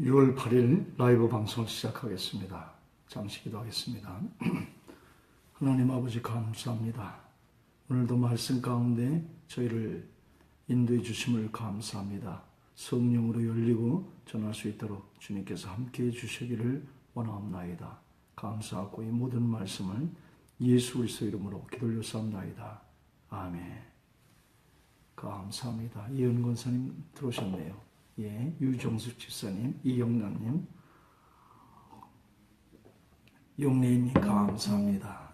6월 8일 라이브 방송을 시작하겠습니다. 잠시 기도하겠습니다. 하나님 아버지 감사합니다. 오늘도 말씀 가운데 저희를 인도해 주심을 감사합니다. 성령으로 열리고 전할 수 있도록 주님께서 함께해 주시기를 원하옵나이다. 감사하고 이 모든 말씀을 예수 그리스도 이름으로 기도 올려사옵나이다. 아멘. 감사합니다. 이현 권사님 들어오셨네요. 예, 유정숙 집사님, 이영란님, 용래님 감사합니다.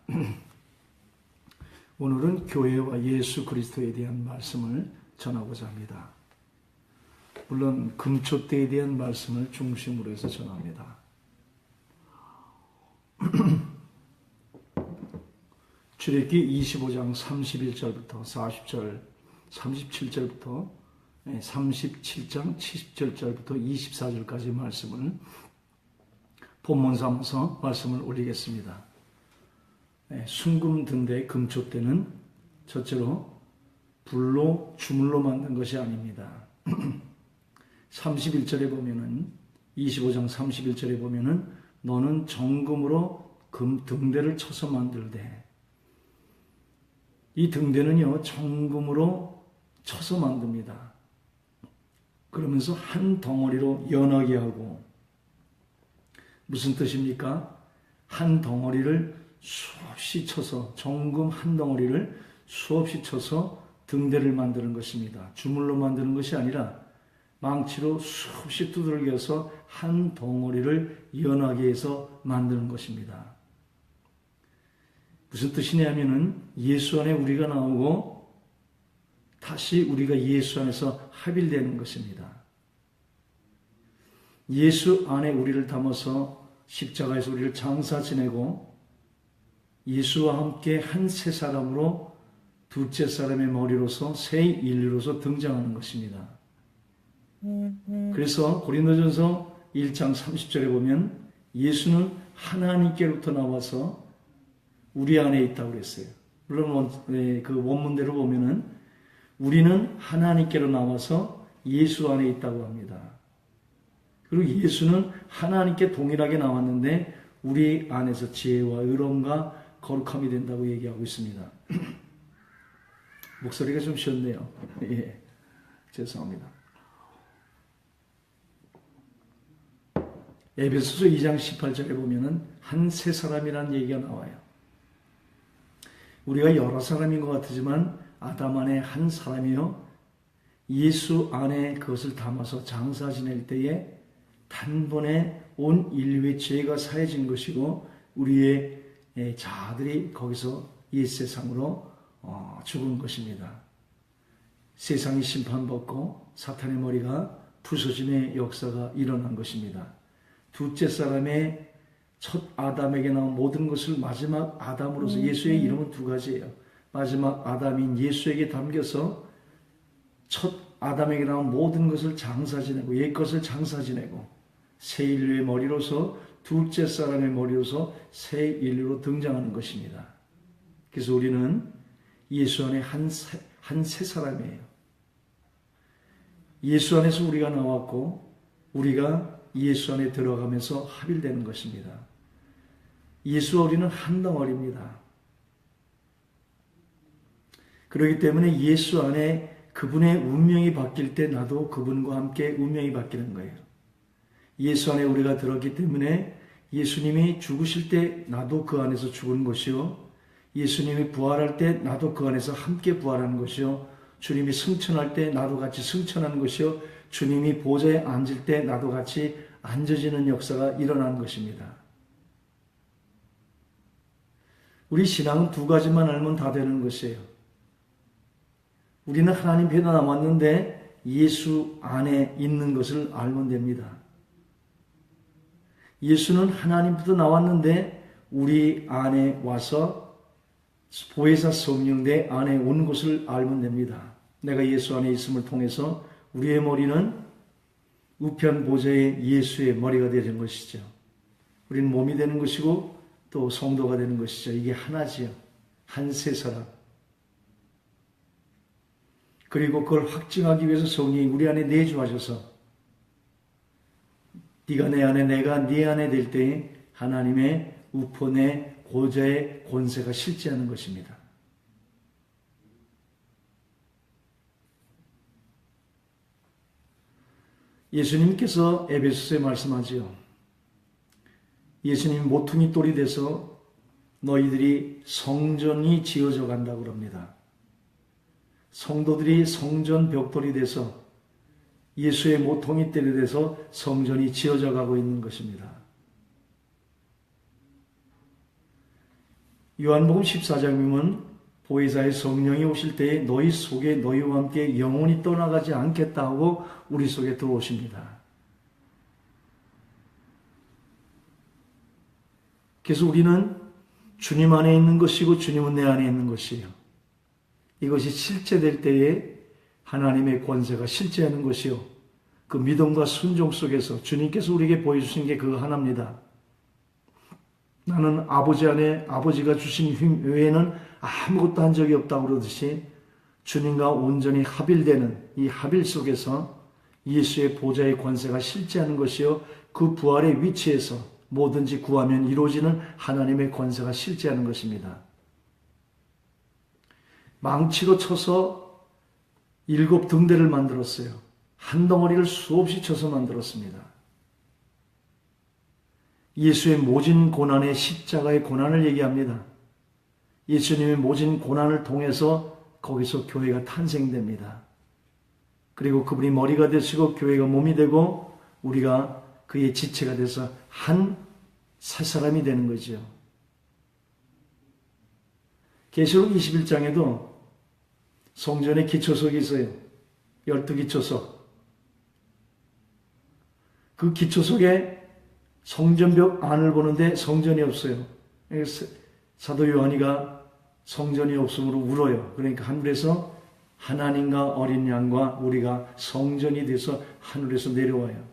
오늘은 교회와 예수 그리스도에 대한 말씀을 전하고자 합니다. 물론 금초대에 대한 말씀을 중심으로 해서 전합니다. 출애굽기 25장 31절부터 40절, 37절부터 37장 70절부터 24절까지 말씀을 본문 삼아서 말씀을 올리겠습니다. 순금등대 금초대는 첫째로 불로 주물로 만든 것이 아닙니다. 31절에 보면은 25장 31절에 보면은 너는 정금으로 등대를 쳐서 만들되, 이 등대는요 정금으로 쳐서 만듭니다. 그러면서 한 덩어리로 연하게 하고, 무슨 뜻입니까? 한 덩어리를 수없이 쳐서, 정금 한 덩어리를 수없이 쳐서 등대를 만드는 것입니다. 주물로 만드는 것이 아니라 망치로 수없이 두들겨서 한 덩어리를 연하게 해서 만드는 것입니다. 무슨 뜻이냐면은 예수 안에 우리가 나오고 다시 우리가 예수 안에서 합일되는 것입니다. 예수 안에 우리를 담아서 십자가에서 우리를 장사 지내고 예수와 함께 한 새 사람으로 둘째 사람의 머리로서 새 인류로서 등장하는 것입니다. 그래서 고린도전서 1장 30절에 보면 예수는 하나님께로부터 나와서 우리 안에 있다고 그랬어요. 물론 그 원문대로 보면은 우리는 하나님께로 나와서 예수 안에 있다고 합니다. 그리고 예수는 하나님께 동일하게 나왔는데 우리 안에서 지혜와 의로움과 거룩함이 된다고 얘기하고 있습니다. 목소리가 좀 쉬었네요. 예, 죄송합니다. 에베소서 2장 18절에 보면은 한 세 사람이라는 얘기가 나와요. 우리가 여러 사람인 것 같지만 아담 안에 한 사람이요 예수 안에 그것을 담아서 장사 지낼 때에 단번에 온 인류의 죄가 사해진 것이고 우리의 자아들이 거기서 옛 세상으로 죽은 것입니다. 세상이 심판받고 사탄의 머리가 부서짐의 역사가 일어난 것입니다. 둘째 사람의 첫 아담에게 나온 모든 것을 마지막 아담으로서, 예수의 이름은 두 가지예요. 마지막 아담인 예수에게 담겨서 첫 아담에게 나온 모든 것을 장사 지내고, 옛 것을 장사 지내고 새 인류의 머리로서, 둘째 사람의 머리로서 새 인류로 등장하는 것입니다. 그래서 우리는 예수 안에 한 새 사람이에요. 예수 안에서 우리가 나왔고 우리가 예수 안에 들어가면서 합일되는 것입니다. 예수와 우리는 한 덩어리입니다. 그렇기 때문에 예수 안에 그분의 운명이 바뀔 때 나도 그분과 함께 운명이 바뀌는 거예요. 예수 안에 우리가 들었기 때문에 예수님이 죽으실 때 나도 그 안에서 죽은 것이요, 예수님이 부활할 때 나도 그 안에서 함께 부활하는 것이요, 주님이 승천할 때 나도 같이 승천하는 것이요, 주님이 보좌에 앉을 때 나도 같이 앉아지는 역사가 일어나는 것입니다. 우리 신앙은 두 가지만 알면 다 되는 것이에요. 우리는 하나님 배에 남았는데 예수 안에 있는 것을 알면 됩니다. 예수는 하나님부터 나왔는데 우리 안에 와서 보혜사 성령 내 안에 온 것을 알면 됩니다. 내가 예수 안에 있음을 통해서 우리의 머리는 우편 보좌의 예수의 머리가 되는 것이죠. 우리는 몸이 되는 것이고 또 성도가 되는 것이죠. 이게 하나지요. 한 세 사람. 그리고 그걸 확증하기 위해서 성령이 우리 안에 내주하셔서 네가 내 안에 내가 네 안에 될 때에 하나님의 우편의 고자의 권세가 실제하는 것입니다. 예수님께서 에베소서에 말씀하지요. 예수님 모퉁이 돌이 돼서 너희들이 성전이 지어져 간다고 합니다. 성도들이 성전 벽돌이 돼서 예수의 모퉁이 돌이 돼서 성전이 지어져 가고 있는 것입니다. 요한복음 14장 보면 보혜사의 성령이 오실 때에 너희 속에 너희와 함께 영원히 떠나가지 않겠다 하고 우리 속에 들어오십니다. 그래서 우리는 주님 안에 있는 것이고 주님은 내 안에 있는 것이에요. 이것이 실제될 때에 하나님의 권세가 실제하는 것이요. 그 믿음과 순종 속에서 주님께서 우리에게 보여주신 게 그거 하나입니다. 나는 아버지 안에 아버지가 주신 힘 외에는 아무것도 한 적이 없다고 그러듯이 주님과 온전히 합일되는 이 합일 속에서 예수의 보좌의 권세가 실제하는 것이요. 그 부활의 위치에서 뭐든지 구하면 이루어지는 하나님의 권세가 실제하는 것입니다. 망치로 쳐서 7 등대를 만들었어요. 한 덩어리를 수없이 쳐서 만들었습니다. 예수의 모진 고난의 십자가의 고난을 얘기합니다. 예수님의 모진 고난을 통해서 거기서 교회가 탄생됩니다. 그리고 그분이 머리가 되시고 교회가 몸이 되고 우리가 그의 지체가 돼서 한 새 사람이 되는 거죠. 계시록 21장에도 성전에 기초석이 있어요. 12기초석. 그 기초석에 성전벽 안을 보는데 성전이 없어요. 사도 요한이가 성전이 없음으로 울어요. 그러니까 하늘에서 하나님과 어린 양과 우리가 성전이 돼서 하늘에서 내려와요.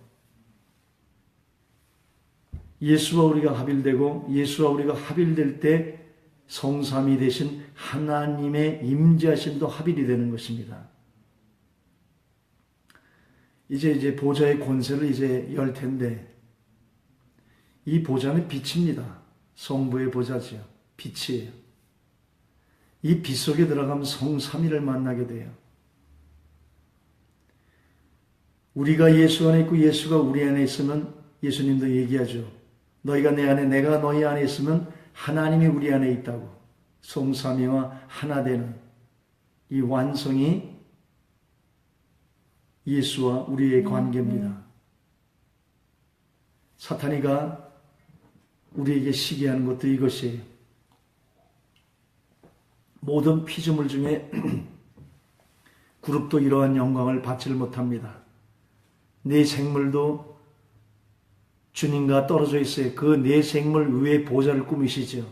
예수와 우리가 합일되고 예수와 우리가 합일될 때 성삼위 되신 하나님의 임재하심도 합일이 되는 것입니다. 이제 보좌의 권세를 이제 열 텐데 이 보좌는 빛입니다. 성부의 보좌지요. 빛이에요. 이 빛 속에 들어가면 성삼위를 만나게 돼요. 우리가 예수 안에 있고 예수가 우리 안에 있으면 예수님도 얘기하죠. 너희가 내 안에 내가 너희 안에 있으면 하나님이 우리 안에 있다고. 성삼위와 하나 되는 이 완성이 예수와 우리의 관계입니다. 사탄이가 우리에게 시기하는 것도 이것이에요. 모든 피조물 중에 그룹도 이러한 영광을 받지를 못합니다. 네 생물도 주님과 떨어져 있어요. 그 네 생물 위에 보좌를 꾸미시죠.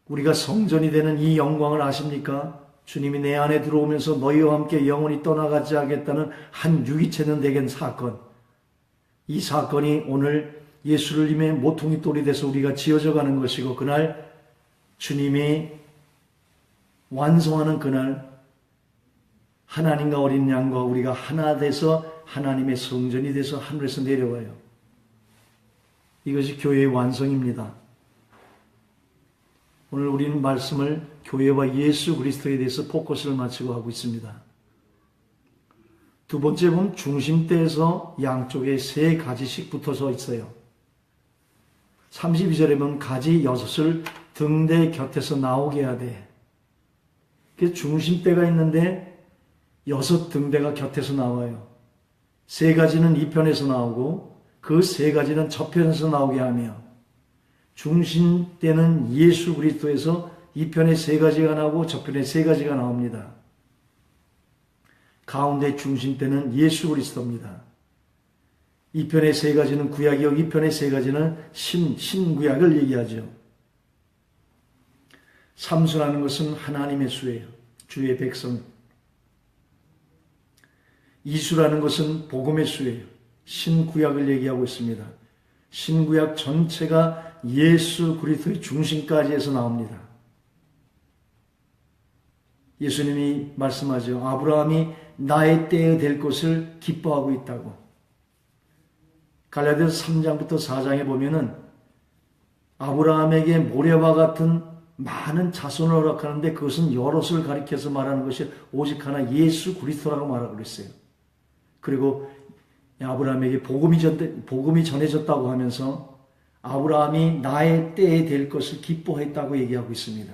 우리가 성전이 되는 이 영광을 아십니까? 주님이 내 안에 들어오면서 너희와 함께 영원히 떠나가지 않겠다는 한 유기체는 되겐 사건. 이 사건이 오늘 예수를 임해 모퉁이 돌이 돼서 우리가 지어져 가는 것이고 그날 주님이 완성하는 그날 하나님과 어린 양과 우리가 하나 돼서 하나님의 성전이 돼서 하늘에서 내려와요. 이것이 교회의 완성입니다. 오늘 우리는 말씀을 교회와 예수 그리스도에 대해서 포커스를 맞추고 하고 있습니다. 두 번째 보면 중심대에서 양쪽에 3가지씩 붙어서 있어요. 32절에 보면 가지 6을 등대 곁에서 나오게 해야 돼. 그래서 중심대가 있는데 6 등대가 곁에서 나와요. 3가지는 이 편에서 나오고 그 3가지는 저편에서 나오게 하며 중심대는 예수 그리스도에서 이 편에 3가지가 나오고 저편에 3가지가 나옵니다. 가운데 중심대는 예수 그리스도입니다. 이 편의 3가지는 구약이요, 이 편의 3가지는 신구약을 얘기하죠. 삼수라는 것은 하나님의 수예요. 주의 백성. 이수라는 것은 복음의 수예요. 신구약을 얘기하고 있습니다. 신구약 전체가 예수 그리스도의 중심까지 해서 나옵니다. 예수님이 말씀하죠. 아브라함이 나의 때에 될 것을 기뻐하고 있다고. 갈라디아서 3장부터 4장에 보면은 아브라함에게 모래와 같은 많은 자손을 허락하는데 그것은 여럿을 가리켜서 말하는 것이 오직 하나 예수 그리스도라고 말하고 그랬어요. 그리고 아브라함에게 복음이 전해졌다고 하면서 아브라함이 나의 때에 될 것을 기뻐했다고 얘기하고 있습니다.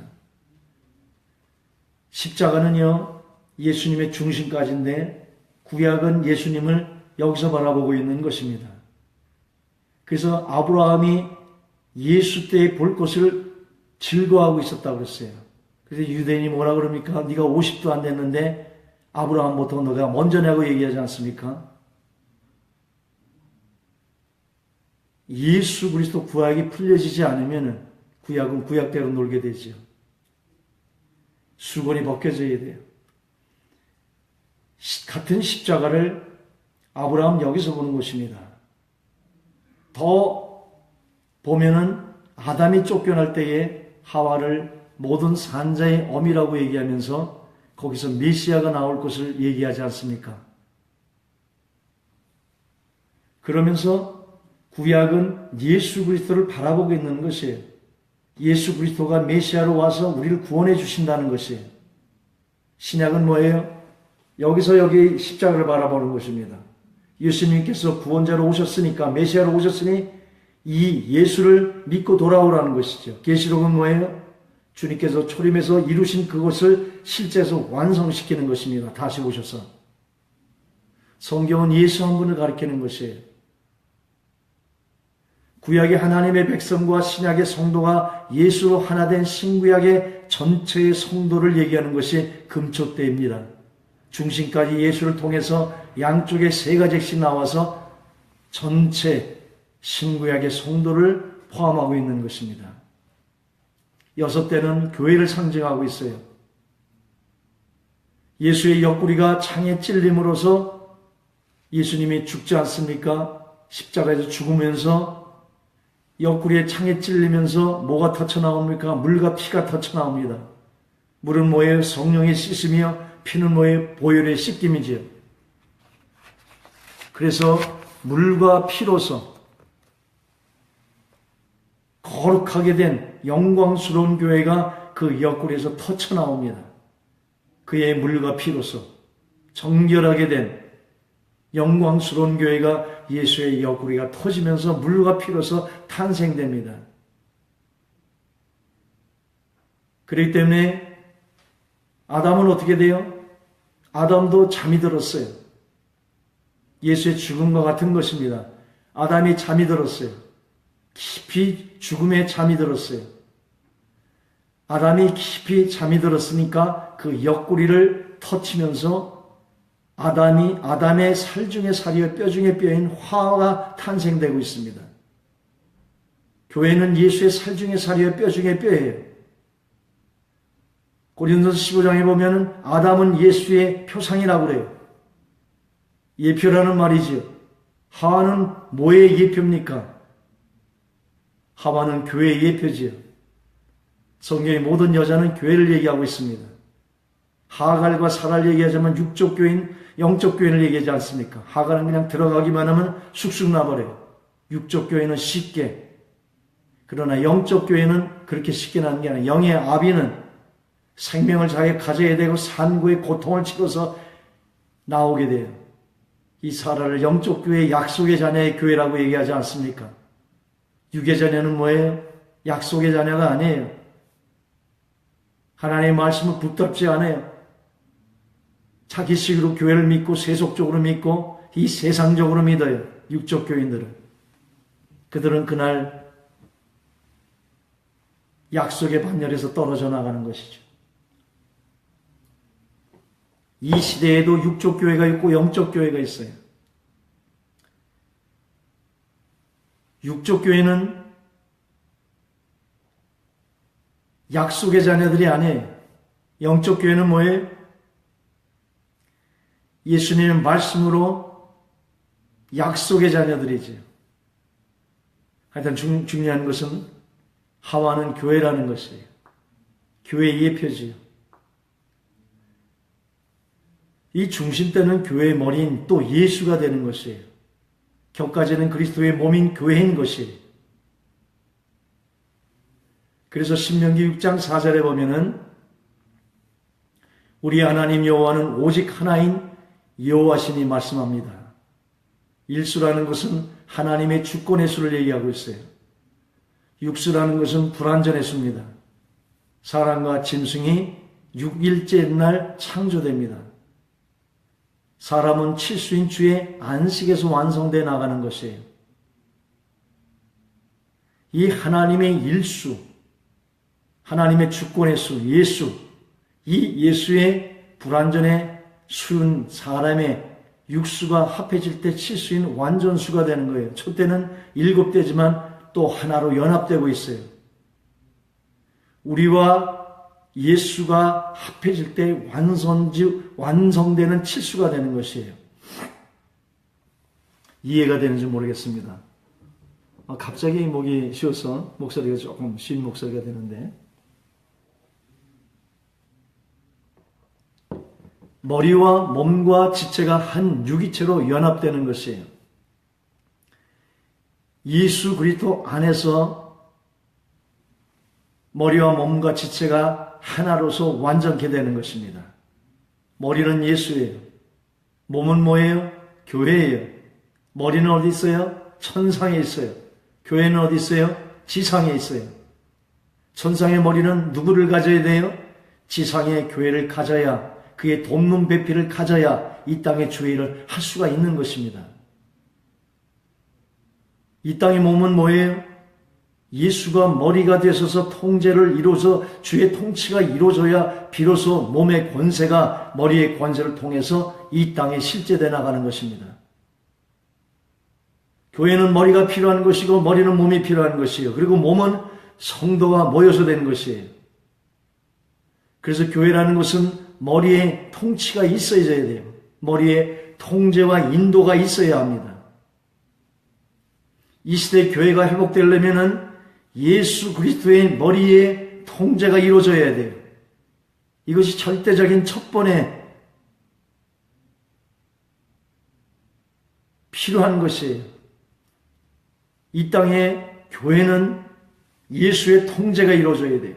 십자가는요, 예수님의 중심까지인데 구약은 예수님을 여기서 바라보고 있는 것입니다. 그래서 아브라함이 예수 때에 볼 것을 즐거워하고 있었다고 그랬어요. 그래서 유대인이 뭐라 그럽니까? 네가 50도 안 됐는데 아브라함부터 너가 먼저 내고 얘기하지 않습니까? 예수 그리스도 구약이 풀려지지 않으면 구약은 구약대로 놀게 되죠. 수건이 벗겨져야 돼요. 같은 십자가를 아브라함 여기서 보는 것입니다. 더 보면은 아담이 쫓겨날 때에 하와를 모든 산자의 어미라고 얘기하면서 거기서 메시아가 나올 것을 얘기하지 않습니까? 그러면서 구약은 예수 그리스도를 바라보고 있는 것이에요. 예수 그리스도가 메시아로 와서 우리를 구원해 주신다는 것이에요. 신약은 뭐예요? 여기서 여기 십자가를 바라보는 것입니다. 예수님께서 구원자로 오셨으니까, 메시아로 오셨으니 이 예수를 믿고 돌아오라는 것이죠. 계시록은 뭐예요? 주님께서 초림에서 이루신 그것을 실제에서 완성시키는 것입니다. 다시 오셔서. 성경은 예수 한 분을 가리키는 것이에요. 구약의 하나님의 백성과 신약의 성도가 예수로 하나 된 신구약의 전체의 성도를 얘기하는 것이 금초대입니다. 중심까지 예수를 통해서 양쪽에 세 가지씩 나와서 전체 신구약의 성도를 포함하고 있는 것입니다. 6대는 교회를 상징하고 있어요. 예수의 옆구리가 창에 찔림으로써 예수님이 죽지 않습니까? 십자가에서 죽으면서 옆구리에 창에 찔리면서 뭐가 터쳐나옵니까? 물과 피가 터쳐나옵니다. 물은 뭐예요? 성령의 씻으며 피는 뭐예요? 보혈의 씻김이지요. 그래서 물과 피로서 거룩하게 된 영광스러운 교회가 그 옆구리에서 터쳐나옵니다. 그의 물과 피로서 정결하게 된 영광스러운 교회가 예수의 옆구리가 터지면서 물과 피로서 탄생됩니다. 그렇기 때문에 아담은 어떻게 돼요? 아담도 잠이 들었어요. 예수의 죽음과 같은 것입니다. 아담이 잠이 들었어요. 깊이 죽음에 잠이 들었어요. 아담이 깊이 잠이 들었으니까 그 옆구리를 터치면서 아담의 살 중에 살이요 뼈 중에 뼈인 화가 탄생되고 있습니다. 교회는 예수의 살 중에 살이요 뼈 중에 뼈예요. 고린도서 15장에 보면 아담은 예수의 표상이라고 그래요. 예표라는 말이지요. 하와는 뭐의 예표입니까? 하와는 교회의 예표지요. 성경의 모든 여자는 교회를 얘기하고 있습니다. 하갈과 사라를 얘기하자면 육적 교인, 영적 교인을 얘기하지 않습니까? 하갈은 그냥 들어가기만 하면 쑥쑥 나버려요. 육적 교인은 쉽게. 그러나 영적 교인은 그렇게 쉽게 나는 게 아니라 영의 아비는 생명을 자기가 가져야 되고 산고의 고통을 치러서 나오게 돼요. 이 사라를 영적 교회의 약속의 자녀의 교회라고 얘기하지 않습니까? 육의 자녀는 뭐예요? 약속의 자녀가 아니에요. 하나님의 말씀을 붙잡지 않아요. 자기식으로 교회를 믿고 세속적으로 믿고 이 세상적으로 믿어요. 육적 교인들은. 그들은 그날 약속의 반열에서 떨어져 나가는 것이죠. 이 시대에도 육적 교회가 있고 영적 교회가 있어요. 육적 교회는 약속의 자녀들이 아니에요. 영적 교회는 뭐예요? 예수님의 말씀으로 약속의 자녀들이죠. 하여튼 중요한 것은 하와는 교회라는 것이에요. 교회의 예표지요. 이 중심되는 교회의 머리인 또 예수가 되는 것이에요. 격가지는 그리스도의 몸인 교회인 것이. 그래서 신명기 6장 4절에 보면은 우리 하나님 여호와는 오직 하나인 여호와시니 말씀합니다. 일수라는 것은 하나님의 주권의 수를 얘기하고 있어요. 육수라는 것은 불완전의 수입니다. 사람과 짐승이 6일째 날 창조됩니다. 사람은 칠수인 주의 안식에서 완성되어 나가는 것이에요. 이 하나님의 일수, 하나님의 주권의 수, 예수, 이 예수의 불완전의 수는 사람의 육수가 합해질 때 칠수인 완전수가 되는 거예요. 첫째는 7대지만 또 하나로 연합되고 있어요. 우리와 예수가 합해질 때 완성되는 칠수가 되는 것이에요. 이해가 되는지 모르겠습니다. 갑자기 목이 쉬어서 목소리가 조금 쉰 목소리가 되는데, 머리와 몸과 지체가 한 유기체로 연합되는 것이에요. 예수 그리스도 안에서 머리와 몸과 지체가 하나로서 완전케 되는 것입니다. 머리는 예수예요. 몸은 뭐예요? 교회예요. 머리는 어디 있어요? 천상에 있어요. 교회는 어디 있어요? 지상에 있어요. 천상의 머리는 누구를 가져야 돼요? 지상의 교회를 가져야, 그의 돕는 배필을 가져야 이 땅의 주의를 할 수가 있는 것입니다. 이 땅의 몸은 뭐예요? 예수가 머리가 되셔서 통제를 이루어서 주의 통치가 이루어져야 비로소 몸의 권세가 머리의 권세를 통해서 이 땅에 실제되어 나가는 것입니다. 교회는 머리가 필요한 것이고 머리는 몸이 필요한 것이에요. 그리고 몸은 성도가 모여서 되는 것이에요. 그래서 교회라는 것은 머리에 통치가 있어야 돼요. 머리에 통제와 인도가 있어야 합니다. 이 시대 교회가 회복되려면 예수 그리스도의 머리에 통제가 이루어져야 돼요. 이것이 절대적인 첫 번에 필요한 것이에요. 이 땅의 교회는 예수의 통제가 이루어져야 돼요.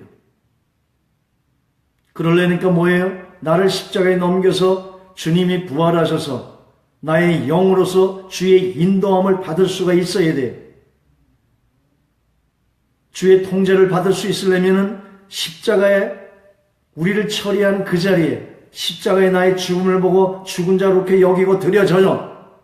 그러려니까 뭐예요? 나를 십자가에 넘겨서 주님이 부활하셔서 나의 영으로서 주의 인도함을 받을 수가 있어야 돼요. 주의 통제를 받을 수 있으려면 십자가에 우리를 처리한 그 자리에 십자가에 나의 죽음을 보고 죽은 자로 이렇게 여기고 드려져요.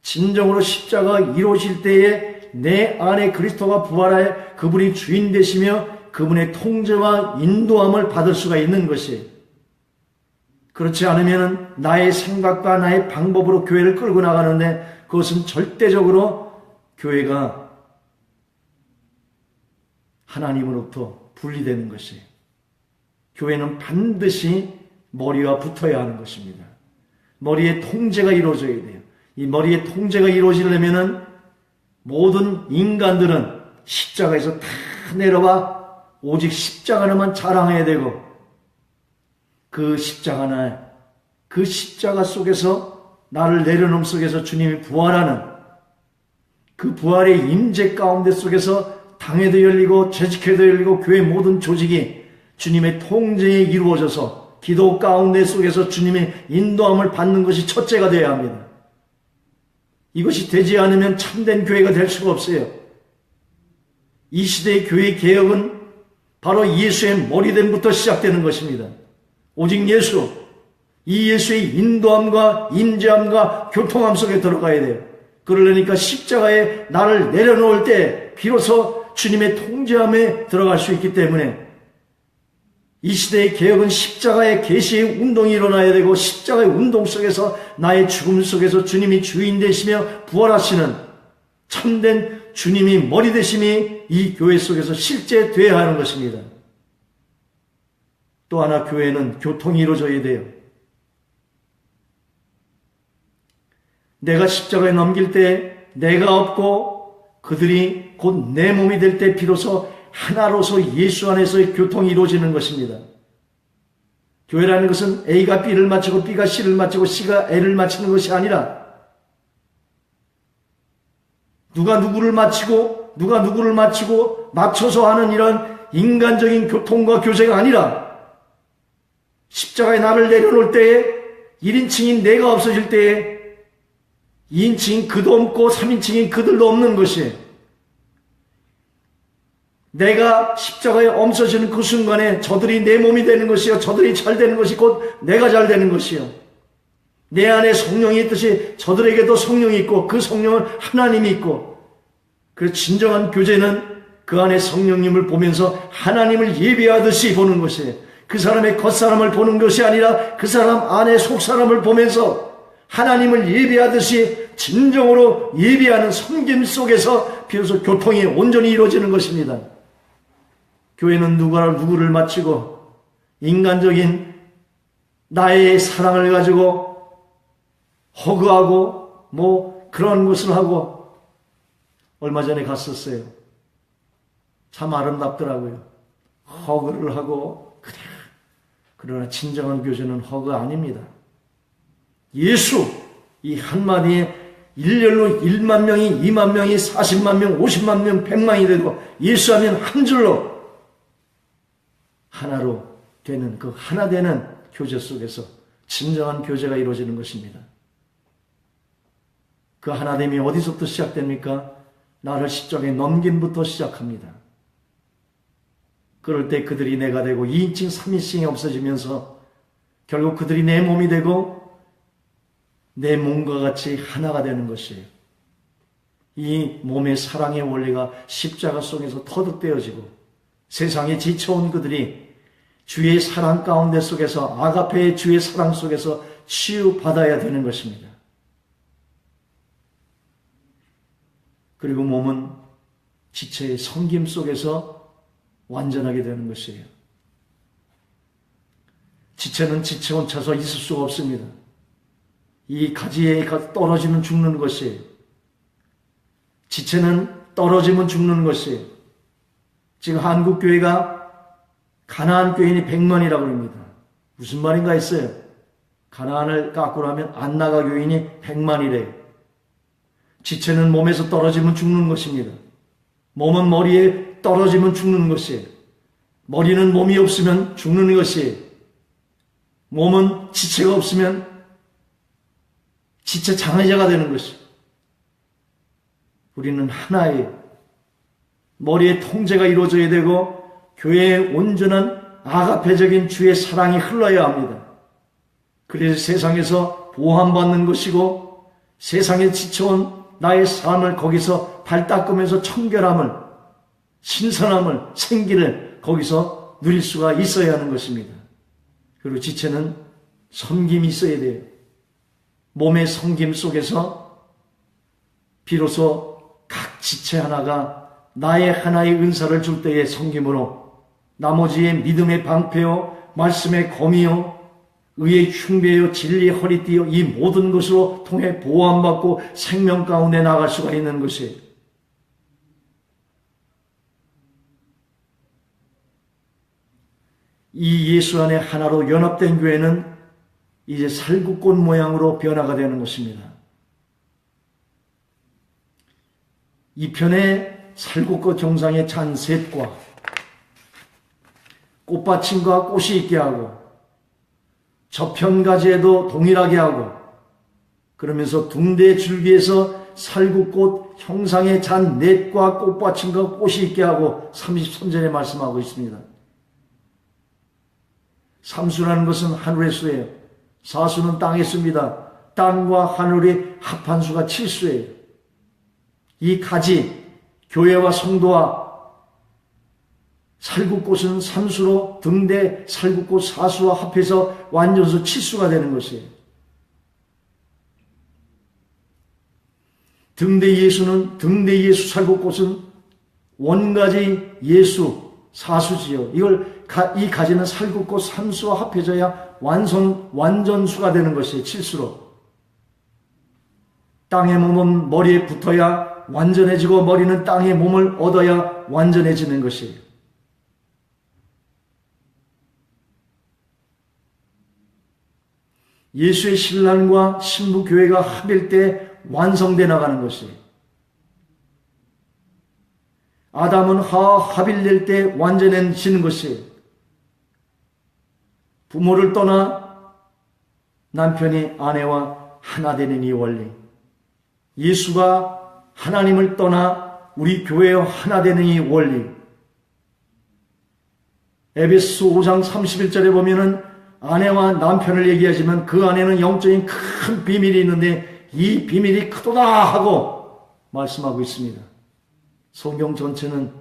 진정으로 십자가가 이루어질 때에 내 안에 그리스도가 부활하여 그분이 주인 되시며 그분의 통제와 인도함을 받을 수가 있는 것이에요. 그렇지 않으면 나의 생각과 나의 방법으로 교회를 끌고 나가는데 그것은 절대적으로 교회가 하나님으로부터 분리되는 것이에요. 교회는 반드시 머리와 붙어야 하는 것입니다. 머리의 통제가 이루어져야 돼요. 이 머리의 통제가 이루어지려면 모든 인간들은 십자가에서 다 내려와 오직 십자가 하나만 자랑해야 되고 그 십자가 속에서 나를 내려놓음 속에서 주님이 부활하는 그 부활의 임재 가운데 속에서 당회도 열리고 재직회도 열리고 교회 모든 조직이 주님의 통제에 이루어져서 기도 가운데 속에서 주님의 인도함을 받는 것이 첫째가 되어야 합니다. 이것이 되지 않으면 참된 교회가 될 수가 없어요. 이 시대의 교회 개혁은 바로 예수의 머리됨부터 시작되는 것입니다. 오직 예수, 이 예수의 인도함과 임재함과 교통함 속에 들어가야 돼요. 그러려니까 십자가에 나를 내려놓을 때 비로소 주님의 통제함에 들어갈 수 있기 때문에 이 시대의 개혁은 십자가의 계시의 운동이 일어나야 되고 십자가의 운동 속에서 나의 죽음 속에서 주님이 주인 되시며 부활하시는 참된 주님이 머리 되심이 이 교회 속에서 실제 되어야 하는 것입니다. 또 하나 교회는 교통이 이루어져야 돼요. 내가 십자가에 넘길 때 내가 없고 그들이 곧 내 몸이 될 때 비로소 하나로서 예수 안에서의 교통이 이루어지는 것입니다. 교회라는 것은 A가 B를 맞추고 B가 C를 맞추고 C가 L을 맞추는 것이 아니라 누가 누구를 마치고 맞춰서 하는 이런 인간적인 교통과 교제가 아니라 십자가에 나를 내려놓을 때에 1인칭인 내가 없어질 때에 2인칭인 그도 없고 3인칭인 그들도 없는 것이에요. 내가 십자가에 엎어지는 그 순간에 저들이 내 몸이 되는 것이요, 저들이 잘 되는 것이 곧 내가 잘 되는 것이요, 내 안에 성령이 있듯이 저들에게도 성령이 있고 그 성령은 하나님이 있고, 그 진정한 교제는 그 안에 성령님을 보면서 하나님을 예배하듯이 보는 것이에요. 그 사람의 겉사람을 보는 것이 아니라 그 사람 안에 속사람을 보면서 하나님을 예배하듯이 진정으로 예배하는 섬김 속에서 비로소 교통이 온전히 이루어지는 것입니다. 교회는 누구를 마치고 인간적인 나의 사랑을 가지고 허그하고 그런 것을 하고, 얼마 전에 갔었어요. 참 아름답더라고요. 허그를 하고, 그러나 진정한 교제는 허그 아닙니다. 예수, 이 한마디에 일렬로 1만 명이, 2만 명이, 40만 명, 50만 명, 100만이 되고 예수 하면 한 줄로 하나로 되는, 그 하나 되는 교제 속에서 진정한 교제가 이루어지는 것입니다. 그 하나됨이 어디서부터 시작됩니까? 나를 십자가에 넘김부터 시작합니다. 그럴 때 그들이 내가 되고 2인칭, 3인칭이 없어지면서 결국 그들이 내 몸이 되고 내 몸과 같이 하나가 되는 것이에요. 이 몸의 사랑의 원리가 십자가 속에서 터득되어지고 세상에 지쳐온 그들이 주의 사랑 가운데 속에서, 아가페의 주의 사랑 속에서 치유받아야 되는 것입니다. 그리고 몸은 지체의 섬김 속에서 완전하게 되는 것이에요. 지체는 지체 혼자서 있을 수가 없습니다. 이 가지에 떨어지면 죽는 것이에요. 지체는 떨어지면 죽는 것이에요. 지금 한국교회가 가나안 교인이 100만이라고 합니다. 무슨 말인가 했어요. 가나안을 깎고 나면 안나가 교인이 100만이래요. 지체는 몸에서 떨어지면 죽는 것입니다. 몸은 머리에 떨어지면 죽는 것이에요. 머리는 몸이 없으면 죽는 것이에요. 몸은 지체가 없으면 지체 장애자가 되는 것이에요. 우리는 하나예요. 머리의 통제가 이루어져야 되고 교회의 온전한 아가페적인 주의 사랑이 흘러야 합니다. 그래서 세상에서 보호받는 것이고 세상에 지쳐온 나의 삶을 거기서 발 닦으면서 청결함을, 신선함을, 생기를 거기서 누릴 수가 있어야 하는 것입니다. 그리고 지체는 섬김이 있어야 돼요. 몸의 섬김 속에서 비로소 각 지체 하나가 나의 하나의 은사를 줄 때의 섬김으로 나머지의 믿음의 방패요, 말씀의 검이요, 의의 흉배요, 진리의 허리띠요, 이 모든 것으로 통해 보호받고 생명 가운데 나갈 수가 있는 것이에요. 이 예수 안에 하나로 연합된 교회는 이제 살구꽃 모양으로 변화가 되는 것입니다. 이 편에 살구꽃 정상에 찬 셋과 꽃받침과 꽃이 있게 하고 저편 가지에도 동일하게 하고, 그러면서 둥대 줄기에서 살구꽃 형상에 찬 넷과 꽃받침과 꽃이 있게 하고 33절에 말씀하고 있습니다. 삼수라는 것은 하늘의 수예요. 사수는 땅의 수입니다. 땅과 하늘이 합한 수가 7수예요. 이 가지, 교회와 성도와 살구꽃은 3수로 등대 살구꽃 4수와 합해서 완전수 7수가 되는 것이에요. 등대 예수 살구꽃은 원가지 예수 4수지요. 이 가지는 살구꽃 3수와 합해져야 완전수가 되는 것이에요. 7수로. 땅의 몸은 머리에 붙어야 완전해지고 머리는 땅의 몸을 얻어야 완전해지는 것이에요. 예수의 신랑과 신부 교회가 합일 때 완성돼 나가는 것이에요. 아담은 하빌 될 때 완전해지는 것이에요. 부모를 떠나 남편이 아내와 하나 되는 이 원리. 예수가 하나님을 떠나 우리 교회와 하나 되는 이 원리. 에베소 5장 31절에 보면은 아내와 남편을 얘기하지만 그 안에는 영적인 큰 비밀이 있는데 이 비밀이 크도다 하고 말씀하고 있습니다. 성경 전체는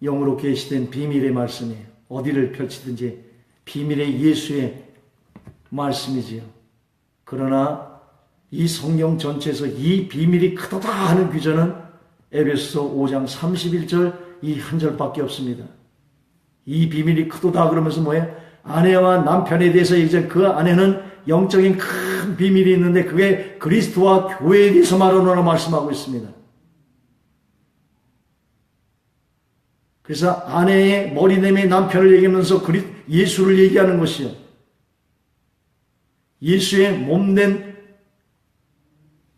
영으로 계시된 비밀의 말씀이에요. 어디를 펼치든지 비밀의 예수의 말씀이지요. 그러나 이 성경 전체에서 이 비밀이 크도다 하는 규정은 에베소 5장 31절 이 한 절밖에 없습니다. 이 비밀이 크도다 그러면서 뭐예요? 아내와 남편에 대해서 이제 그 안에는 영적인 큰 비밀이 있는데 그게 그리스도와 교회에 대해서 말하노라 말씀하고 있습니다. 그래서 아내의 머리냄의 남편을 얘기하면서 예수를 얘기하는 것이요. 예수의 몸된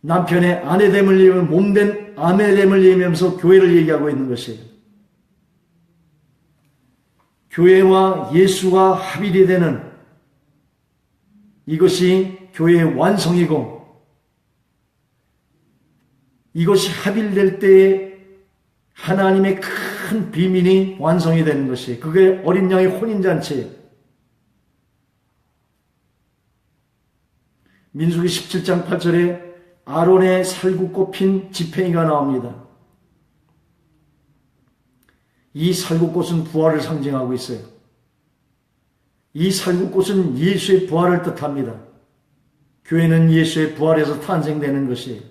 남편의 아내됨을 얘기하면 몸된 아내됨을 얘기하면서 교회를 얘기하고 있는 것이에요. 교회와 예수가 합일이 되는 이것이 교회의 완성이고 이것이 합일될 때에 하나님의 큰 비밀이 완성이 되는 것이 그게 어린 양의 혼인잔치예요. 민수기 17장 8절에 아론의 살구 꼽힌 지팡이가 나옵니다. 이 살구꽃은 부활을 상징하고 있어요. 이 살구꽃은 예수의 부활을 뜻합니다. 교회는 예수의 부활에서 탄생되는 것이에요.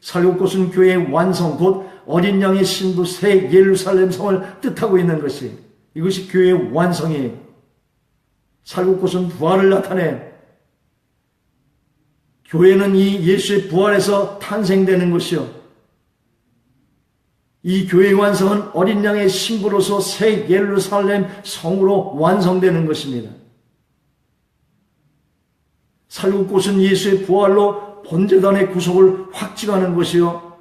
살구꽃은 교회의 완성, 곧 어린 양의 신부 새 예루살렘 성을 뜻하고 있는 것이에요. 이것이 교회의 완성이에요. 살구꽃은 부활을 나타내요. 교회는 이 예수의 부활에서 탄생되는 것이요. 이 교회의 완성은 어린 양의 신부로서 새 예루살렘 성으로 완성되는 것입니다. 살구꽃은 예수의 부활로 본제단의 구속을 확증하는 것이요.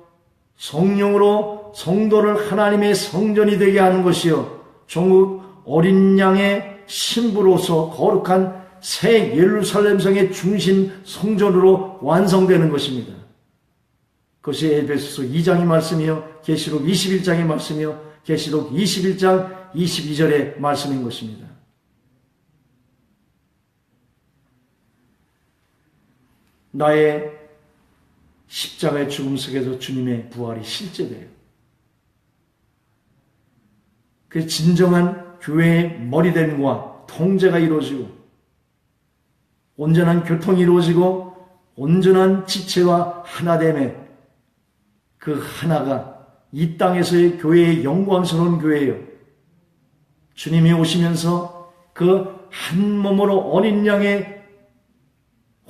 성령으로 성도를 하나님의 성전이 되게 하는 것이요. 종국 어린 양의 신부로서 거룩한 새 예루살렘 성의 중심 성전으로 완성되는 것입니다. 그것이 에베소서 2장의 말씀이요, 계시록 21장의 말씀이요, 계시록 21장 22절의 말씀인 것입니다. 나의 십자가의 죽음 속에서 주님의 부활이 실제돼요. 그 진정한 교회의 머리됨과 통제가 이루어지고 온전한 교통이 이루어지고 온전한 지체와 하나됨의 그 하나가 이 땅에서의 교회의 영광스러운 교회예요. 주님이 오시면서 그 한 몸으로 어린 양의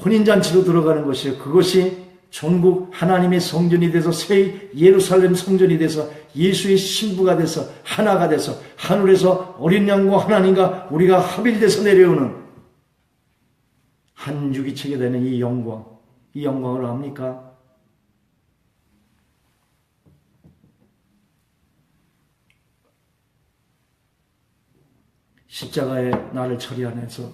혼인잔치로 들어가는 것이에요. 그것이 전국 하나님의 성전이 돼서 새 예루살렘 성전이 돼서 예수의 신부가 돼서 하나가 돼서 하늘에서 어린 양과 하나님과 우리가 합일돼서 내려오는 한 유기체가 되는 이 영광을 압니까? 십자가에 나를 처리하면서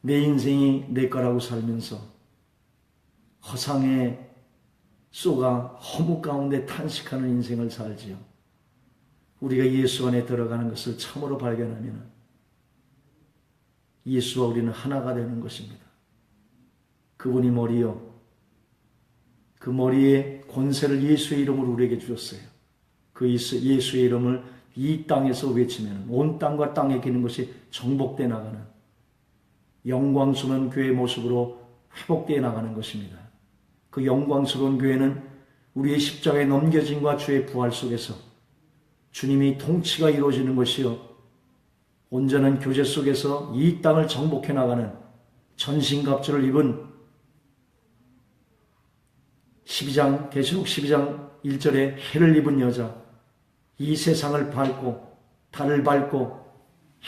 내 인생이 내 거라고 살면서 허상에 쏘가 허무 가운데 탄식하는 인생을 살지요. 우리가 예수 안에 들어가는 것을 참으로 발견하면 예수와 우리는 하나가 되는 것입니다. 그분이 머리요. 그 머리에 권세를 예수의 이름으로 우리에게 주셨어요. 그 예수의 이름을 이 땅에서 외치면 온 땅과 땅에 기는 것이 정복되어 나가는 영광스러운 교회의 모습으로 회복되어 나가는 것입니다. 그 영광스러운 교회는 우리의 십자가의 넘겨짐과 주의 부활 속에서 주님이 통치가 이루어지는 것이요. 온전한 교제 속에서 이 땅을 정복해 나가는 전신갑주를 입은 계시록 12장 1절에 해를 입은 여자, 이 세상을 밟고 달을 밟고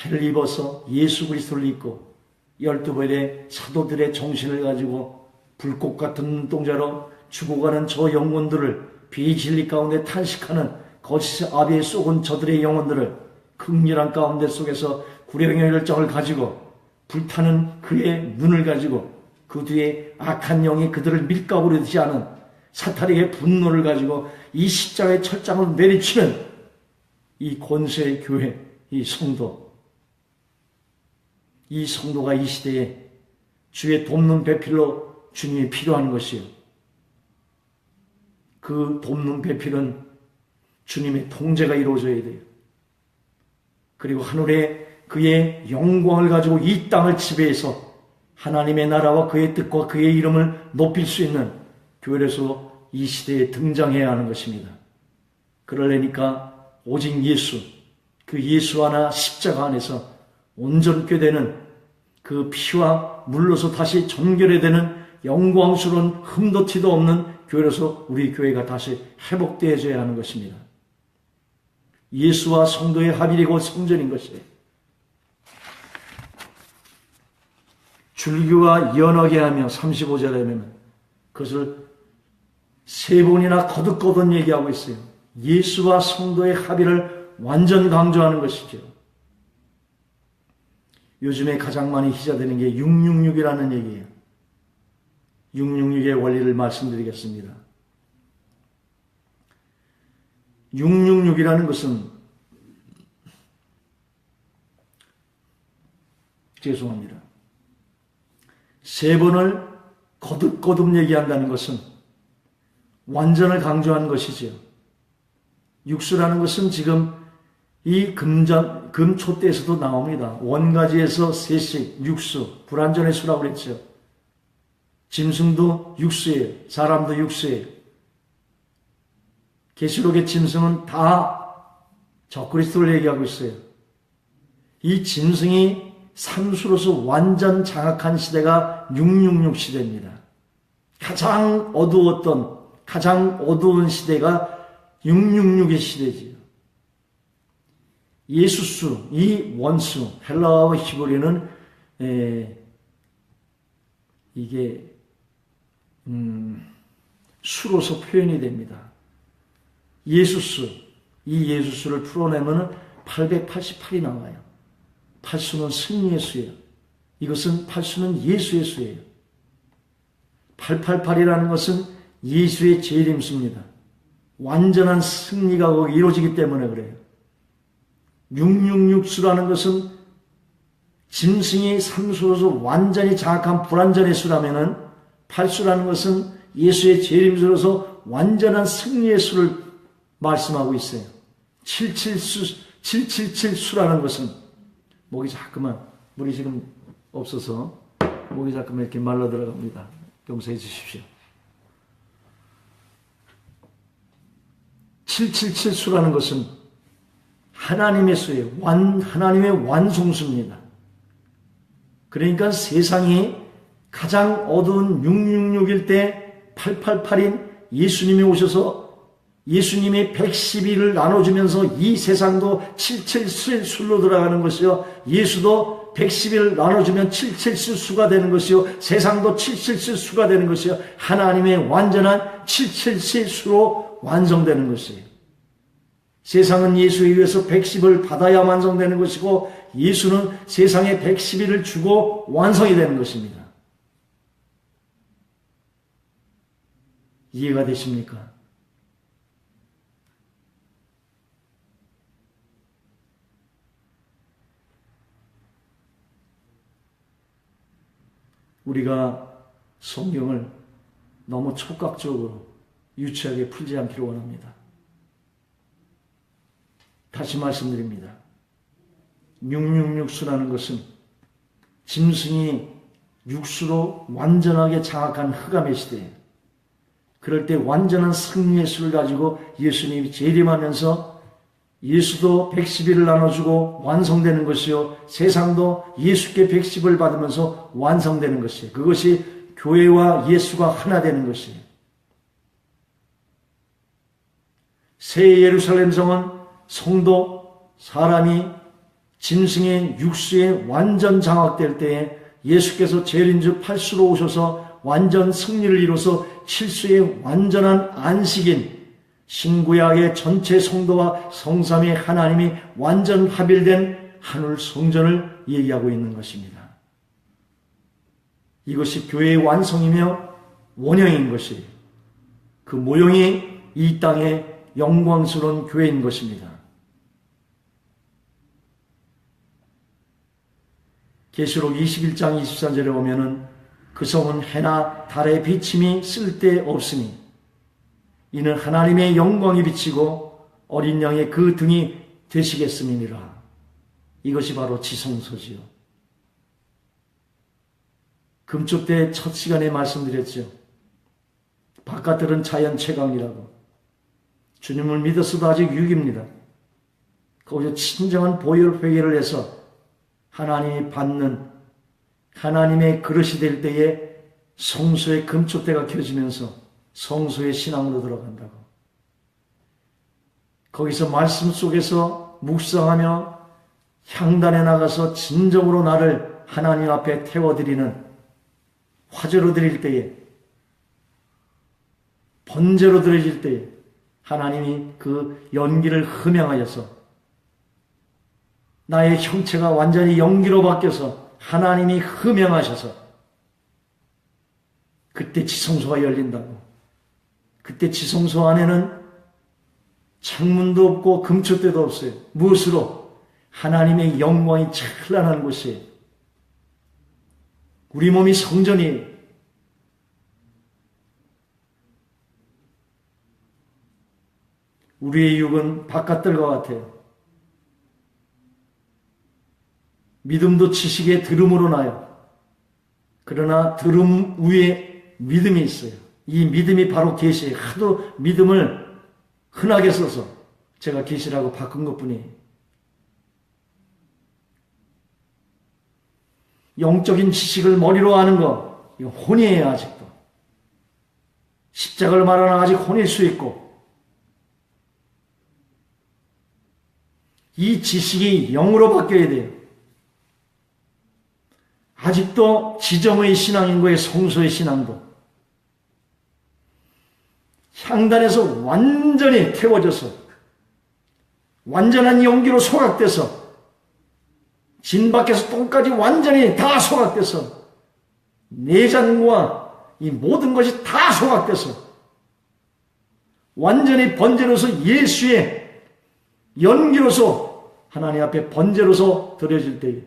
해를 입어서 예수 그리스도를 입고 12벌의 사도들의 정신을 가지고 불꽃 같은 눈동자로 죽어가는 저 영혼들을 비진리 가운데 탄식하는 거짓의 아비에 쏘은 저들의 영혼들을 극렬한 가운데 속에서 구령의 열정을 가지고 불타는 그의 눈을 가지고 그 뒤에 악한 영이 그들을 밀가부르지 않은 사탄에게 분노를 가지고 이 십자가의 철장을 내리치는 이 권세의 교회, 이 성도, 이 성도가 이 시대에 주의 돕는 배필로 주님이 필요한 것이요. 그 돕는 배필은 주님의 통제가 이루어져야 돼요. 그리고 하늘에 그의 영광을 가지고 이 땅을 지배해서 하나님의 나라와 그의 뜻과 그의 이름을 높일 수 있는 교회로서 이 시대에 등장해야 하는 것입니다. 그러려니까 오직 예수, 그 예수 하나 십자가 안에서 온전케 되는 그 피와 물로서 다시 정결해 되는 영광스러운 흠도 티도 없는 교회로서 우리 교회가 다시 회복되어져야 하는 것입니다. 예수와 성도의 합일이고 성전인 것이에요. 줄기와 연하게 하며 35절에 보면 그것을 세 번이나 거듭거듭 얘기하고 있어요. 예수와 성도의 합의를 완전 강조하는 것이죠. 요즘에 가장 많이 희자되는 게 666이라는 얘기예요. 666의 원리를 말씀드리겠습니다. 666이라는 것은 죄송합니다. 세 번을 거듭거듭 얘기한다는 것은 완전을 강조하는 것이지요. 육수라는 것은 지금 이 금초 때에서도 나옵니다. 원가지에서 세식, 육수, 불완전의 수라고 그랬죠. 짐승도 육수예요. 사람도 육수예요. 계시록의 짐승은 다 적그리스도를 얘기하고 있어요. 이 짐승이 삼수로서 완전 장악한 시대가 666 시대입니다. 가장 어두운 시대가 666의 시대지요. 예수수, 이 원수, 헬라어와 히브리는 이게 수로서 표현이 됩니다. 예수수, 이 예수수를 풀어내면 888이 나와요. 8수는 승리의 수예요. 이것은 8수는 예수의 수예요. 888이라는 것은 예수의 재림수입니다. 완전한 승리가 거기 이루어지기 때문에 그래요. 666수라는 것은 짐승이 삼수로서 완전히 장악한 불완전의 수라면은 8수라는 것은 예수의 재림수로서 완전한 승리의 수를 말씀하고 있어요. 777수라는 것은 목이 자꾸만 물이 지금 없어서 목이 자꾸만 이렇게 말라 들어갑니다. 용서해 주십시오. 777수라는 것은 하나님의 수예요. 하나님의 완성수입니다. 그러니까 세상이 가장 어두운 666일 때 888인 예수님이 오셔서 예수님이 110일을 나눠주면서 이 세상도 777수로 들어가는 것이요. 예수도 110일을 나눠주면 777수가 되는 것이요. 세상도 777수가 되는 것이요. 하나님의 완전한 777수로 완성되는 것이에요. 세상은 예수에 의해서 110을 받아야 완성되는 것이고 예수는 세상에 110일을 주고 완성이 되는 것입니다. 이해가 되십니까? 우리가 성경을 너무 촉각적으로 유치하게 풀지 않기를 원합니다. 다시 말씀드립니다. 666수라는 것은 짐승이 육수로 완전하게 장악한 흑암의 시대예요. 그럴 때 완전한 승리의 수를 가지고 예수님이 재림하면서 예수도 110일을 나눠주고 완성되는 것이요. 세상도 예수께 110을 받으면서 완성되는 것이에요. 그것이 교회와 예수가 하나 되는 것이에요. 새 예루살렘 성은 성도, 사람이 짐승의 육수에 완전 장악될 때에 예수께서 재림주 8수로 오셔서 완전 승리를 이뤄서 칠수의 완전한 안식인 신구약의 전체 성도와 성삼위 하나님이 완전 합일된 하늘 성전을 얘기하고 있는 것입니다. 이것이 교회의 완성이며 원형인 것이 그 모형이 이 땅의 영광스러운 교회인 것입니다. 계시록 21장 23절에 보면은 그 성은 해나 달의 비침이 쓸데없으니 이는 하나님의 영광이 비치고 어린 양의 그 등이 되시겠음이니라. 이것이 바로 지성소지요. 금초 때 첫 시간에 말씀드렸죠. 바깥들은 자연 최강이라고. 주님을 믿었어도 아직 육입니다. 거기서 진정한 보혈 회개를 해서 하나님이 받는 하나님의 그릇이 될 때에 성소의 금초대가 켜지면서 성소의 신앙으로 들어간다고. 거기서 말씀 속에서 묵상하며 향단에 나가서 진정으로 나를 하나님 앞에 태워드리는 화제로 드릴 때에, 번제로 드려질 때에 하나님이 그 연기를 흠양하여서 나의 형체가 완전히 연기로 바뀌어서 하나님이 흠양하셔서 그때 지성소가 열린다고. 그때 지성소 안에는 창문도 없고 금초대도 없어요. 무엇으로? 하나님의 영광이 찬란한 곳이에요. 우리 몸이 성전이에요. 우리의 육은 바깥들과 같아요. 믿음도 지식의 들음으로 나요. 그러나 들음 위에 믿음이 있어요. 이 믿음이 바로 계시예요. 하도 믿음을 흔하게 써서 제가 계시라고 바꾼 것뿐이에요. 영적인 지식을 머리로 아는 거, 이거 혼이에요. 아직도. 십자가를 말하는 아직 혼일 수 있고, 이 지식이 영으로 바뀌어야 돼요. 아직도 지정의 신앙인 거예요. 성소의 신앙도. 향단에서 완전히 태워져서 완전한 연기로 소각돼서 진 밖에서 똥까지 완전히 다 소각돼서 내장과 이 모든 것이 다 소각돼서 완전히 번제로서 예수의 연기로서 하나님 앞에 번제로서 드려질 때에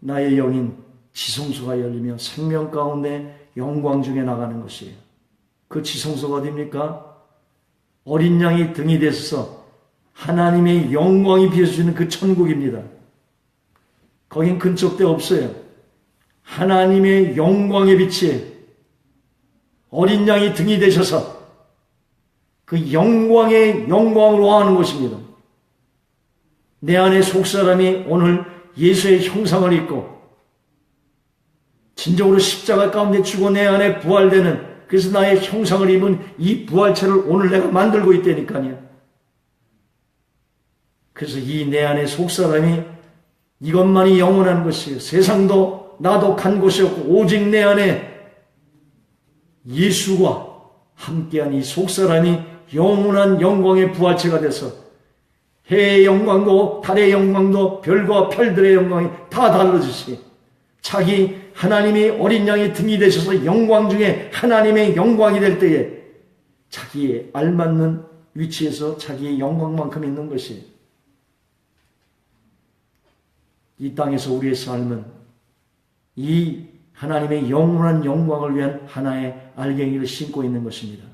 나의 영인 지성소가 열리며 생명 가운데 영광 중에 나가는 것이에요. 그 지성소가 어디입니까? 어린 양이 등이 되어서 하나님의 영광이 비춰주는 그 천국입니다. 거긴 근접대 없어요. 하나님의 영광의 빛에 어린 양이 등이 되셔서 그 영광의 영광으로 하는 것입니다. 내 안에 속사람이 오늘 예수의 형상을 입고 진정으로 십자가 가운데 죽어 내 안에 부활되는, 그래서 나의 형상을 입은 이 부활체를 오늘 내가 만들고 있다니까요. 그래서 이 내 안에 속사람이 이것만이 영원한 것이에요. 세상도 나도 간 곳이 없고 오직 내 안에 예수와 함께한 이 속사람이 영원한 영광의 부활체가 돼서 해의 영광도 달의 영광도 별과 별들의 영광이 다 달라지시 자기 하나님이 어린 양의 등이 되셔서 영광 중에 하나님의 영광이 될 때에 자기의 알맞는 위치에서 자기의 영광만큼 있는 것이, 이 땅에서 우리의 삶은 이 하나님의 영원한 영광을 위한 하나의 알갱이를 심고 있는 것입니다.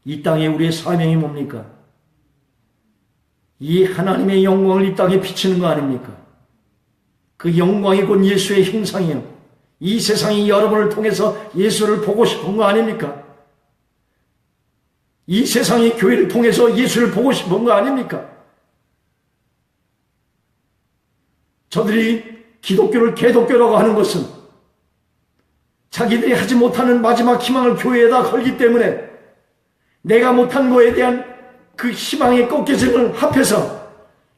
이 땅에 우리의 사명이 뭡니까? 이 하나님의 영광을 이 땅에 비치는 거 아닙니까? 그 영광이 곧 예수의 형상이요. 이 세상이 여러분을 통해서 예수를 보고 싶은 거 아닙니까? 이 세상이 교회를 통해서 예수를 보고 싶은 거 아닙니까? 저들이 기독교를 개독교라고 하는 것은 자기들이 하지 못하는 마지막 희망을 교회에다 걸기 때문에 내가 못한 거에 대한 그 희망의 꺾여짐을 합해서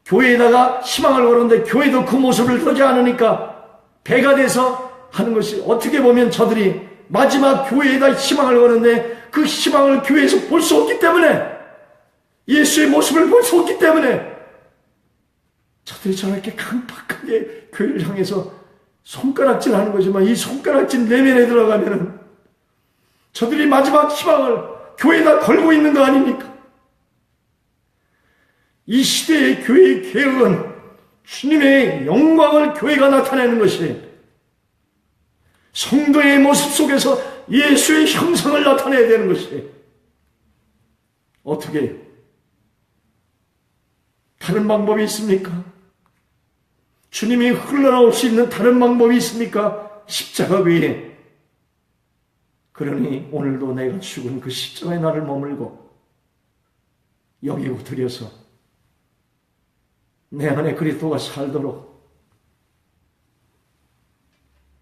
교회에다가 희망을 걸었는데 교회도 그 모습을 보지 않으니까 배가 돼서 하는 것이, 어떻게 보면 저들이 마지막 교회에다 희망을 거는데 그 희망을 교회에서 볼 수 없기 때문에, 예수의 모습을 볼 수 없기 때문에 저들이 저렇게 강팍하게 교회를 향해서 손가락질 하는 거지만, 이 손가락질 내면에 들어가면은 저들이 마지막 희망을 교회에다 걸고 있는 거 아닙니까? 이 시대의 교회의 개혁은 주님의 영광을 교회가 나타내는 것이, 성도의 모습 속에서 예수의 형상을 나타내야 되는 것이, 어떻게 해요? 다른 방법이 있습니까? 주님이 흘러나올 수 있는 다른 방법이 있습니까? 십자가 외에. 그러니 오늘도 내가 죽은 그 십자가의 나를 머물고 여기고 들여서 내 안에 그리스도가 살도록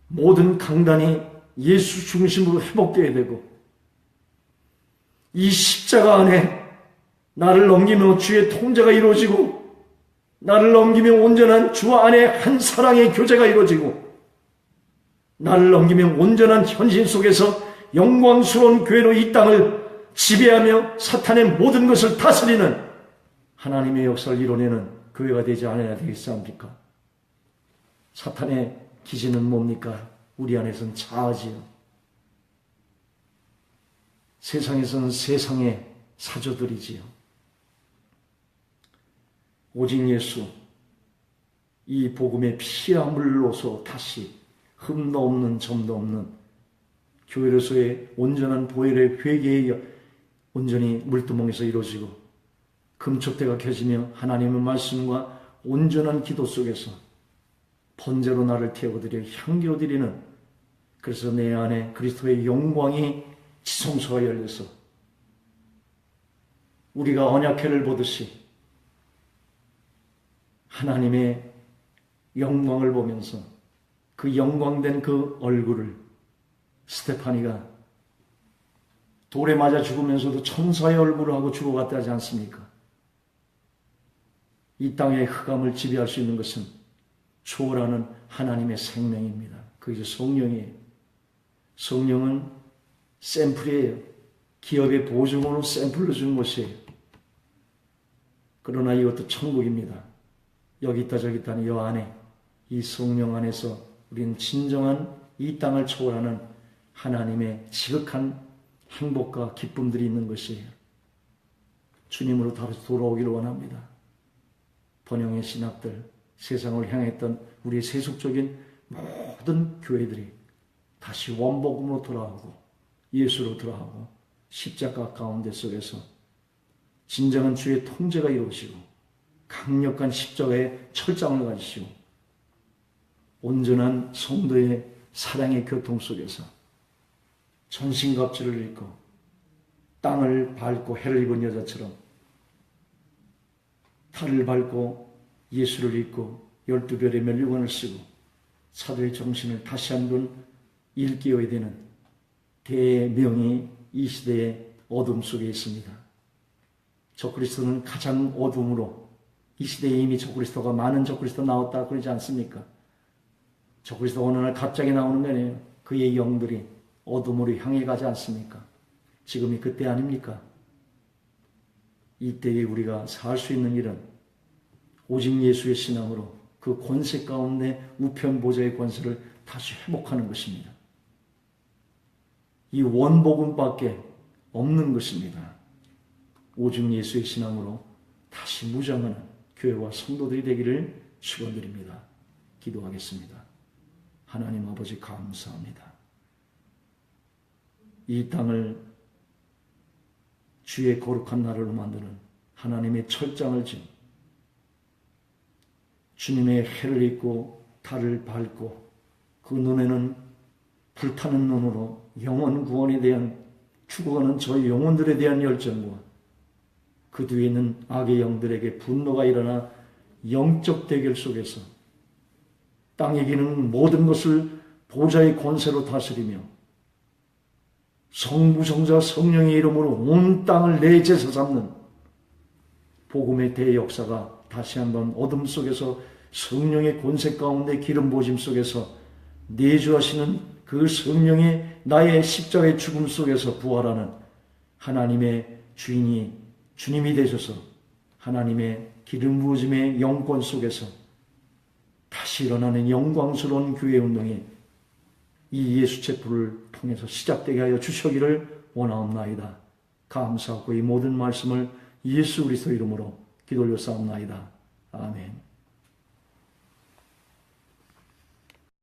모든 강단이 예수 중심으로 회복되어야 되고, 이 십자가 안에 나를 넘기며 주의 통제가 이루어지고, 나를 넘기며 온전한 주 안에 한 사랑의 교제가 이루어지고, 나를 넘기며 온전한 현실 속에서 영광스러운 교회로 이 땅을 지배하며 사탄의 모든 것을 다스리는 하나님의 역사를 이뤄내는 교회가 되지 않아야 되겠습니까? 사탄의 기지는 뭡니까? 우리 안에서는 자아지요. 세상에서는 세상의 사조들이지요. 오직 예수, 이 복음의 피와 물로서 다시 흠도 없는 점도 없는 교회로서의 온전한 보혈의 회개에 온전히 물두멍에서 이루어지고, 금촉대가 켜지며 하나님의 말씀과 온전한 기도 속에서 번제로 나를 태워드려 향기로 드리는, 그래서 내 안에 그리스도의 영광이 지성소가 열려서 우리가 언약궤를 보듯이 하나님의 영광을 보면서 그 영광된 그 얼굴을, 스테파니가 돌에 맞아 죽으면서도 천사의 얼굴을 하고 죽어갔다 하지 않습니까? 이 땅의 흑암을 지배할 수 있는 것은 초월하는 하나님의 생명입니다. 그게 성령이에요. 성령은 샘플이에요. 기업의 보증으로 샘플로 준 것이에요. 그러나 이것도 천국입니다. 여기 있다 저기 있다는 여 안에, 이 성령 안에서 우리는 진정한 이 땅을 초월하는 하나님의 지극한 행복과 기쁨들이 있는 것이에요. 주님으로 다시 돌아오기를 원합니다. 번영의 신학들, 세상을 향했던 우리의 세속적인 모든 교회들이 다시 원복음으로 돌아오고 예수로 돌아오고 십자가 가운데 속에서 진정한 주의 통제가 이루어지고 강력한 십자가의 철장을 가지시고 온전한 성도의 사랑의 교통 속에서 전신갑주를 입고 땅을 밟고 해를 입은 여자처럼 탈을 밟고 예수를 입고 12별의 멸류관을 쓰고 사도의 정신을 다시 한번 일깨워야 되는 대명이 이 시대의 어둠 속에 있습니다. 적그리스도는 가장 어둠으로, 이 시대에 이미 적그리스도가 많은 적그리스도 나왔다 그러지 않습니까? 적그리스도 어느 날 갑자기 나오는 거 아니에요. 그의 영들이 어둠으로 향해 가지 않습니까? 지금이 그때 아닙니까? 이때에 우리가 살 수 있는 일은 오직 예수의 신앙으로 그 권세 가운데 우편 보좌의 권세를 다시 회복하는 것입니다. 이 원복음밖에 없는 것입니다. 오직 예수의 신앙으로 다시 무장하는 교회와 성도들이 되기를 축원드립니다. 기도하겠습니다. 하나님 아버지 감사합니다. 이 땅을 주의 거룩한 나라로 만드는 하나님의 철장을 진 주님의 해를 입고 달을 밟고 그 눈에는 불타는 눈으로 영원 구원에 대한 죽어가는 저희 영혼들에 대한 열정과 그 뒤에 있는 악의 영들에게 분노가 일어나 영적 대결 속에서 땅에 기는 모든 것을 보좌의 권세로 다스리며 성부성자 성령의 이름으로 온 땅을 내 제사 삼는 복음의 대역사가 다시 한번 어둠 속에서 성령의 권세 가운데 기름 부어짐 속에서 내주하시는 그 성령의 나의 십자가의 죽음 속에서 부활하는 하나님의 주인이 주님이 되셔서 하나님의 기름 부어짐의 영권 속에서 다시 일어나는 영광스러운 교회 운동이 이 예수 체포를 통해서 시작되게 하여 주시기를 원하옵나이다. 감사하고 이 모든 말씀을 예수 그리스도 이름으로 기도 올려 싸움나이다. 아멘.